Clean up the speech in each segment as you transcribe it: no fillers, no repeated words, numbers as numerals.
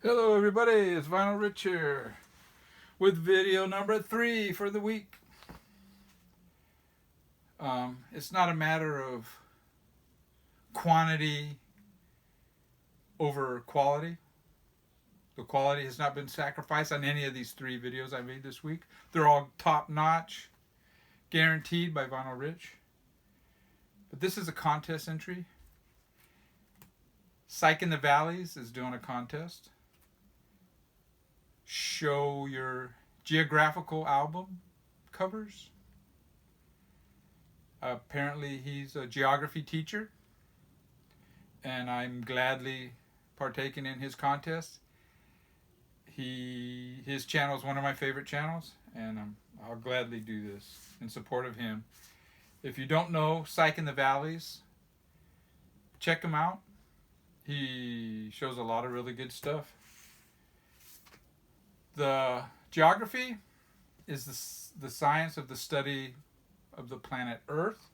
Hello everybody, it's Vinyl Rich here with video number 3 for the week. It's not a matter of quantity over quality. The quality has not been sacrificed on any of these 3 videos I made this week. They're all top notch, guaranteed by Vinyl Rich. But this is a contest entry. Psych in the Valleys is doing a contest. Show your geographical album covers. Apparently he's a geography teacher, and I'm gladly partaking in his contest. His channel is one of my favorite channels, and I'll gladly do this in support of him. If you don't know Psych in the Valleys, check him out. He shows a lot of really good stuff. The geography is the science of the study of the planet Earth.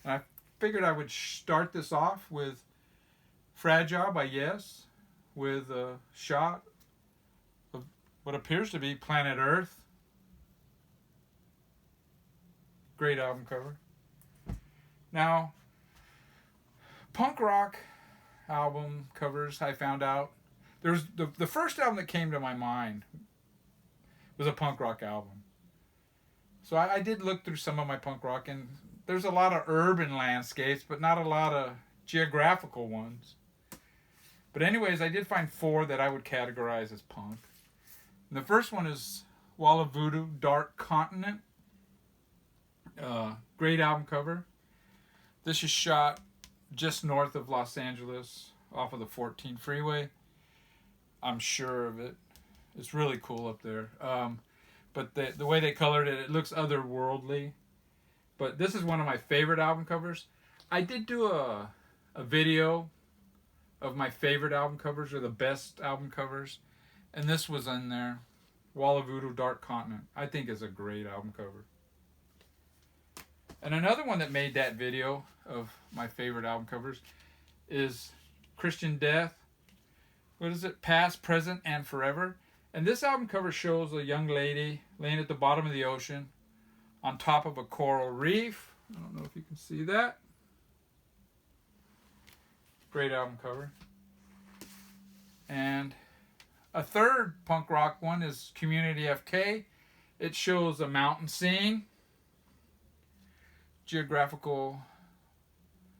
And I figured I would start this off with Fragile by Yes, with a shot of what appears to be planet Earth. Great album cover. Now, punk rock album covers, I found out, there's the first album that came to my mind was a punk rock album. So I did look through some of my punk rock, and there's a lot of urban landscapes, but not a lot of geographical ones. But anyways, I did find 4 that I would categorize as punk. And the first one is Wall of Voodoo, Dark Continent. Great album cover. This is shot just north of Los Angeles, off of the 14 freeway. I'm sure of it. It's really cool up there. But the way they colored it, it looks otherworldly. But this is one of my favorite album covers. I did do a video of my favorite album covers, or the best album covers. And this was in there. Wall of Voodoo, Dark Continent. I think is a great album cover. And another one that made that video of my favorite album covers is Christian Death. What is it? Past, Present, and Forever. And this album cover shows a young lady laying at the bottom of the ocean on top of a coral reef. I don't know if you can see that. Great album cover. And a third punk rock one is Community FK. It shows a mountain scene. Geographical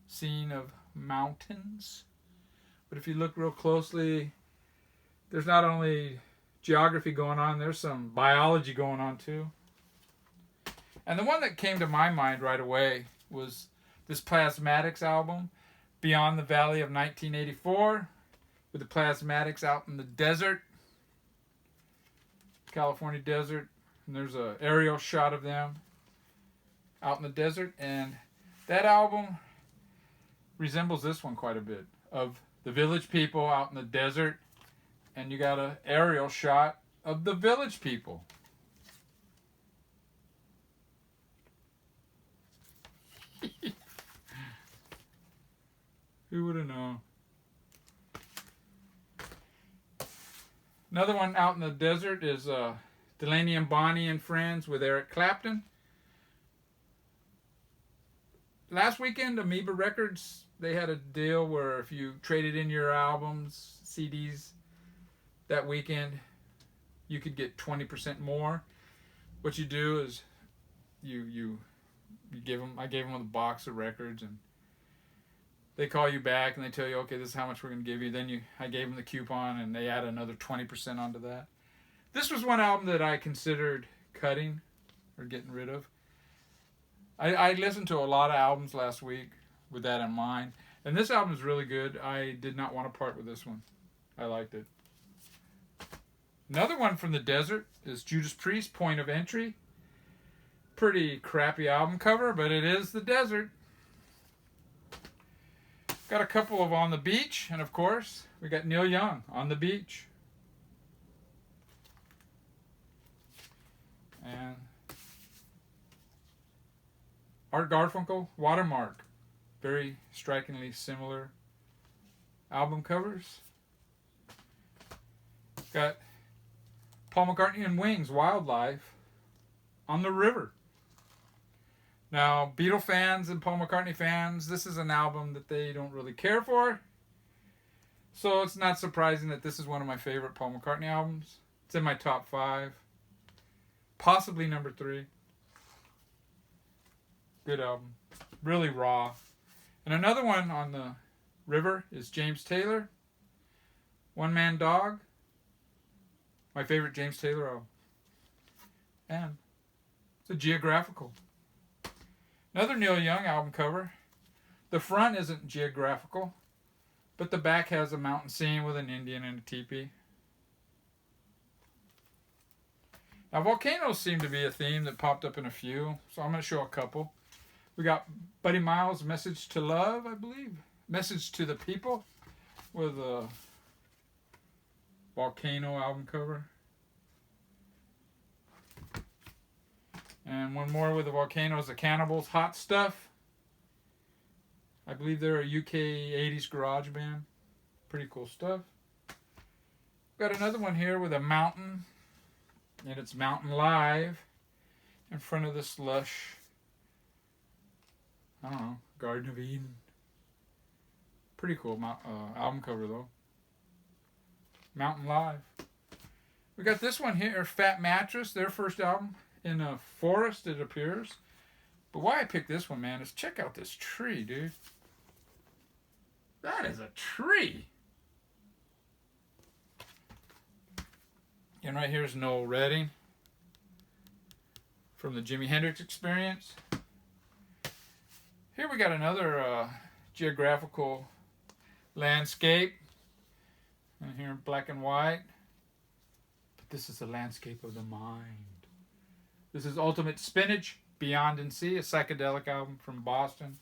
scene of mountains. But if you look real closely, there's not only geography going on, there's some biology going on too. And the one that came to my mind right away was this Plasmatics album, Beyond the Valley of 1984, with the Plasmatics out in the desert, California desert. And there's an aerial shot of them out in the desert. And that album resembles this one quite a bit, of the village people out in the desert. And you got an aerial shot of the village people. Who would have known? Another one out in the desert is Delaney and Bonnie and Friends with Eric Clapton. Last weekend, Amoeba Records, they had a deal where if you traded in your albums, CDs, that weekend, you could get 20% more. What you do is you give them. I gave them a box of records, and they call you back and they tell you, okay, this is how much we're going to give you. Then I gave them the coupon, and they add another 20% onto that. This was one album that I considered cutting or getting rid of. I listened to a lot of albums last week with that in mind, and this album is really good. I did not want to part with this one. I liked it. Another one from the desert is Judas Priest, Point of Entry. Pretty crappy album cover, but it is the desert. Got a couple of On the Beach, and of course, we got Neil Young, On the Beach. And Art Garfunkel, Watermark. Very strikingly similar album covers. Got Paul McCartney and Wings, Wildlife, on the River. Now, Beatle fans and Paul McCartney fans, this is an album that they don't really care for. So it's not surprising that this is one of my favorite Paul McCartney albums. It's in my top 5. Possibly number 3. Good album. Really raw. And another one on the River is James Taylor. One Man Dog. My favorite James Taylor album. And it's a Geographical. Another Neil Young album cover. The front isn't geographical, but the back has a mountain scene with an Indian and a teepee. Now, volcanoes seem to be a theme that popped up in a few, so I'm going to show a couple. We got Buddy Miles' Message to Love, I believe. Message to the People, with a volcano album cover. And one more with the volcanoes, the Cannibals, Hot Stuff. I believe they're a UK 80s garage band. Pretty cool stuff. Got another one here with a mountain. And it's Mountain Live. In front of this lush, I don't know, Garden of Eden. Pretty cool album cover though. Mountain Live. We got this one here, Fat Mattress, their first album. In a forest, it appears. But why I picked this one, man, is check out this tree, dude. That is a tree. And right here is Noel Redding from the Jimi Hendrix Experience. Here we got another geographical landscape. And here in black and white. But this is the landscape of the mind. This is Ultimate Spinach, Beyond and Sea, a psychedelic album from Boston.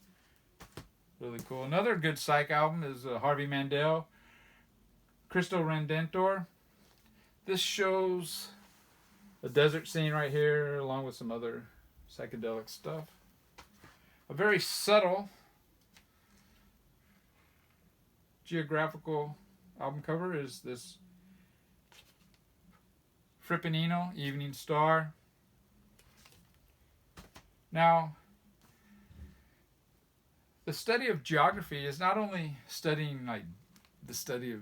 Really cool. Another good psych album is Harvey Mandel, Cristo Redentor. This shows a desert scene right here, along with some other psychedelic stuff. A very subtle geographical album cover is this Frippinino, Evening Star. Now, the study of geography is not only studying like the study of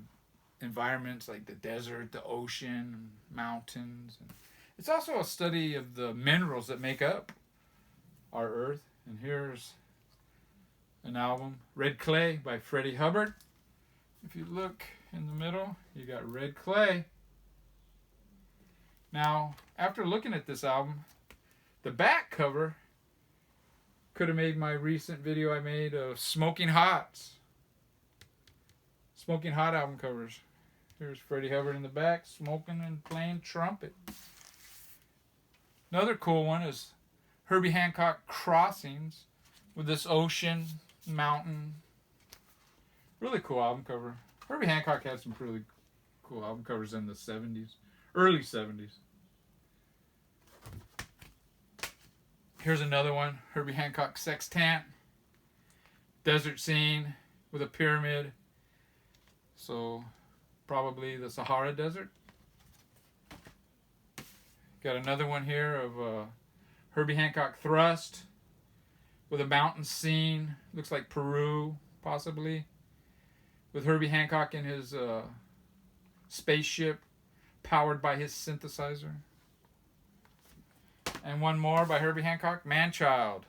environments like the desert, the ocean, mountains. It's also a study of the minerals that make up our earth. And here's an album, Red Clay by Freddie Hubbard. If you look in the middle, you got Red Clay. Now, after looking at this album, the back cover could have made my recent video I made of Smoking Hots. Smoking Hot album covers. Here's Freddie Hubbard in the back, smoking and playing trumpet. Another cool one is Herbie Hancock Crossings with this ocean, mountain. Really cool album cover. Herbie Hancock had some really cool album covers in the 70s, early 70s. Here's another one, Herbie Hancock Sextant. Desert scene with a pyramid. So, probably the Sahara Desert. Got another one here of Herbie Hancock Thrust with a mountain scene. Looks like Peru, possibly. With Herbie Hancock in his spaceship powered by his synthesizer. And one more by Herbie Hancock, Manchild.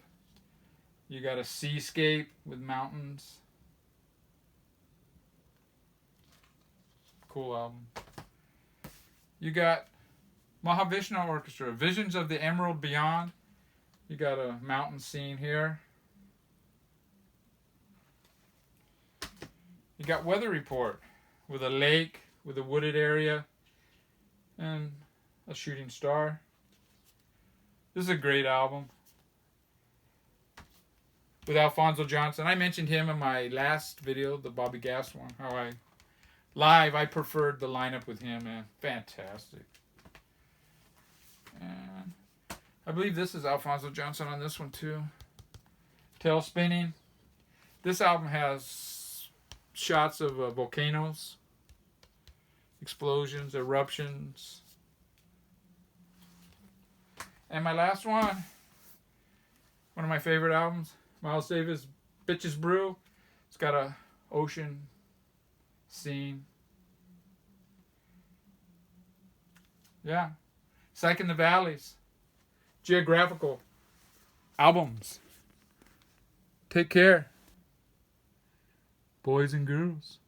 You got a seascape with mountains. Cool album. You got Mahavishnu Orchestra, Visions of the Emerald Beyond. You got a mountain scene here. You got Weather Report with a lake, with a wooded area, and a shooting star. This is a great album. With Alphonso Johnson. I mentioned him in my last video, the Bobby Gass one. How I preferred the lineup with him, man. Fantastic. And I believe this is Alphonso Johnson on this one too. Tail Spinning. This album has shots of volcanoes. explosions, eruptions. And my last one of my favorite albums, Miles Davis, Bitches Brew. It's got a ocean scene. Yeah. Psych in the Valleys. Geographical albums. Take care, boys and girls.